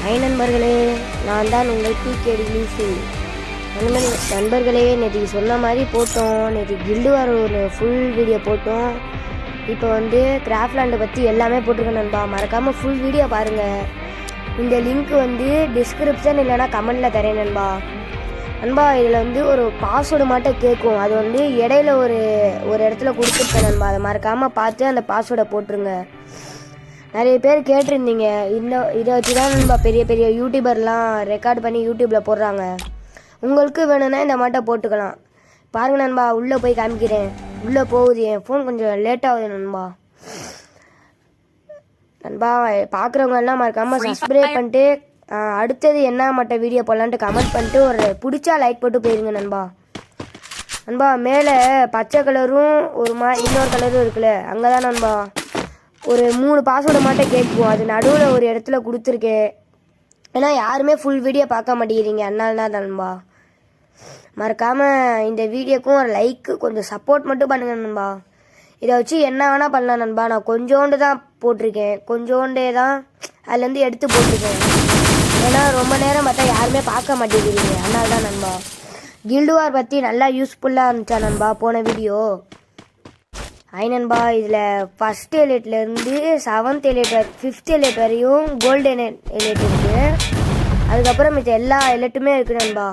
Hi நண்பர்களே, நான் தான் உங்கள் PKD லூசு. நண்பர்களே, நேற்று சொன்ன மாதிரி போட்டோம். நேற்று கில்டு வார் ஒரு ஃபுல் வீடியோ போட்டோம். இப்போ கிராஃப்ட்லேண்டை பற்றி எல்லாமே போட்டிருக்கேன் நண்பா. மறக்காமல் ஃபுல் வீடியோ பாருங்கள். இந்த லிங்க் டிஸ்கிரிப்ஷன் இல்லைனா கமெண்டில் தரேன் நண்பா. நண்பா, இதில் ஒரு பாஸ்வேர்டு மட்டும் கேட்கும். அது இடையில ஒரு இடத்துல கொடுத்துருக்கேன் நண்பா. அதை மறக்காமல் பார்த்து அந்த பாஸ்வேர்டை போட்டுருங்க. நிறைய பேர் கேட்டிருந்தீங்க. இதை வச்சு தான் நண்பா பெரிய பெரிய யூடியூபர்லாம் ரெக்கார்ட் பண்ணி யூடியூப்பில் போடுறாங்க. உங்களுக்கு வேணும்னா இந்த மாட்டை போட்டுக்கலாம். பாருங்கள் நண்பா, உள்ளே போய் காமிக்கிறேன். உள்ளே போகுது, என் ஃபோன் கொஞ்சம் லேட்டாகுது நண்பா. பார்க்குறவங்க எல்லாம் மறக்காமல் சப்ஸ்கிரைப் பண்ணிட்டு அடுத்தது என்ன மாட்டை வீடியோ போடலான்ட்டு கமெண்ட் பண்ணிட்டு ஒரு பிடிச்சா லைக் போட்டு போயிருங்க நண்பா. நண்பா, மேலே பச்சை கலரும் இன்னொரு கலரும் இருக்குல்ல, அங்கே தான் நண்பா ஒரு 3 பாஸ்வேர்டு மட்டும் கேட்கும். அது நடுவில் ஒரு இடத்துல கொடுத்துருக்கேன். ஏன்னா யாருமே ஃபுல் வீடியோ பார்க்க மாட்டேங்கிறீங்க, அதனால தான் நண்பா. மறக்காமல் இந்த வீடியோக்கும் ஒரு லைக்கு கொஞ்சம் சப்போர்ட் மட்டும் பண்ணுங்கள் நண்பா. இதை வச்சு என்ன வேணால் பண்ணலாம் நண்பா. நான் கொஞ்சோண்டு தான் போட்டிருக்கேன், கொஞ்சோண்டே தான் அதுலேருந்து எடுத்து போட்டிருக்கேன். ஏன்னா ரொம்ப நேரம் பார்த்தா யாருமே பார்க்க மாட்டேங்கிறீங்க, அதனால தான் நண்பா. கில்டு வார் பற்றி நல்லா யூஸ்ஃபுல்லாக இருந்துச்சா நண்பா போன வீடியோ? ஹாய் நண்பா, இதில் ஃபஸ்ட் எலைட்லேருந்து 7th எலைட் 5th எலைட் வரையும் கோல்டன் எலைட் இருக்குது. அதுக்கப்புறம் இது எல்லா எலைட்டுமே இருக்குது நண்பா.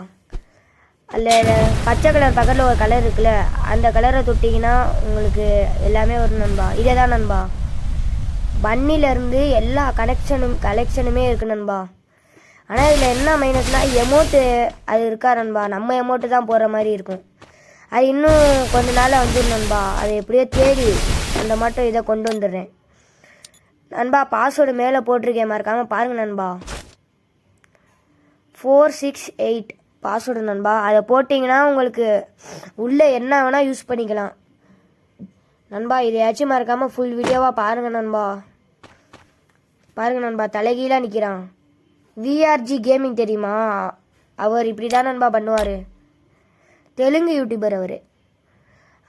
அதில் பச்சை கலர் பக்கத்தில் ஒரு கலர் இருக்குல்ல, அந்த கலரை தொட்டிங்கன்னா உங்களுக்கு எல்லாமே வரும் நண்பா. இதே தான் நண்பா. பன்னிலேருந்து எல்லா கலெக்ஷனுமே இருக்குது நண்பா. ஆனால் இதில் என்ன மைனஸ்னால் எமௌண்ட்டு அது இருக்கா நண்பா. நம்ம எமௌண்ட்டு தான் போகிற மாதிரி இருக்கும். அது இன்னும் கொஞ்ச நாள் வந்துடும் நண்பா. அது எப்படியோ தேடி அந்த மட்டும் இதை கொண்டு வந்துடுறேன் நண்பா. பாஸ்வேர்டு மேலே போட்டிருக்கேன், மறக்காமல் பாருங்கள் நண்பா. 468 பாஸ்வேர்டு நண்பா. அதை போட்டிங்கன்னா உங்களுக்கு உள்ளே என்ன வேணால் யூஸ் பண்ணிக்கலாம் நண்பா. இதையாச்சும் மறக்காமல் ஃபுல் வீடியோவாக பாருங்கள் நண்பா. பாருங்கள் நண்பா, தலைகீழாக நிற்கிறான். VRG கேமிங் தெரியுமா? அவர் இப்படி தான் நண்பா பண்ணுவார். தெலுங்கு யூடியூபர்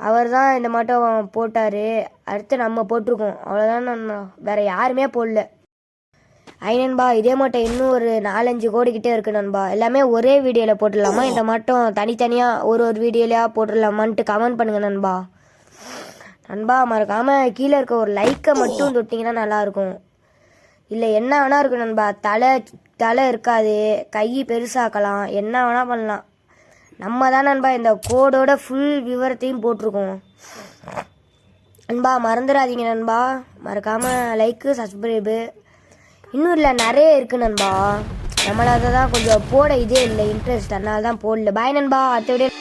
அவர் தான் இந்த மாட்டம் போட்டார். அடுத்து நம்ம போட்டிருக்கோம், அவ்வளோதான் நண்பா. வேறு யாருமே போடல. நண்பா, இதே மாட்டம் இன்னும் ஒரு 4-5 கோடிக்கிட்டே இருக்குது நண்பா. எல்லாமே ஒரே வீடியோவில் போட்டுடலாமா, இந்த மாட்டம் தனித்தனியாக ஒரு வீடியோலையாக போட்டுடலாமான்ட்டு கமெண்ட் பண்ணுங்கள் நண்பா. நண்பா, மறக்காமல் கீழே இருக்க ஒரு லைக்கை மட்டும் தொட்டிங்கன்னா நல்லாயிருக்கும். இல்லை என்ன வேணா இருக்கும் நண்பா. தலை இருக்காது, கை பெருசாக்கலாம், என்ன வேணால் பண்ணலாம். நம்ம தான் நண்பா இந்த கோடோட ஃபுல் விவரத்தையும் போட்டிருக்கோம் நண்பா. மறந்துடாதீங்க நண்பா. மறக்காமல் லைக்கு சப்ஸ்கிரைபு இன்னும் இல்லை, நிறைய இருக்குது நண்பா. நம்மளால தான் கொஞ்சம் போட இதே இல்லை இன்ட்ரெஸ்ட், அதனால தான் போடல. பாய் நண்பா, அடுத்த வீடியோ.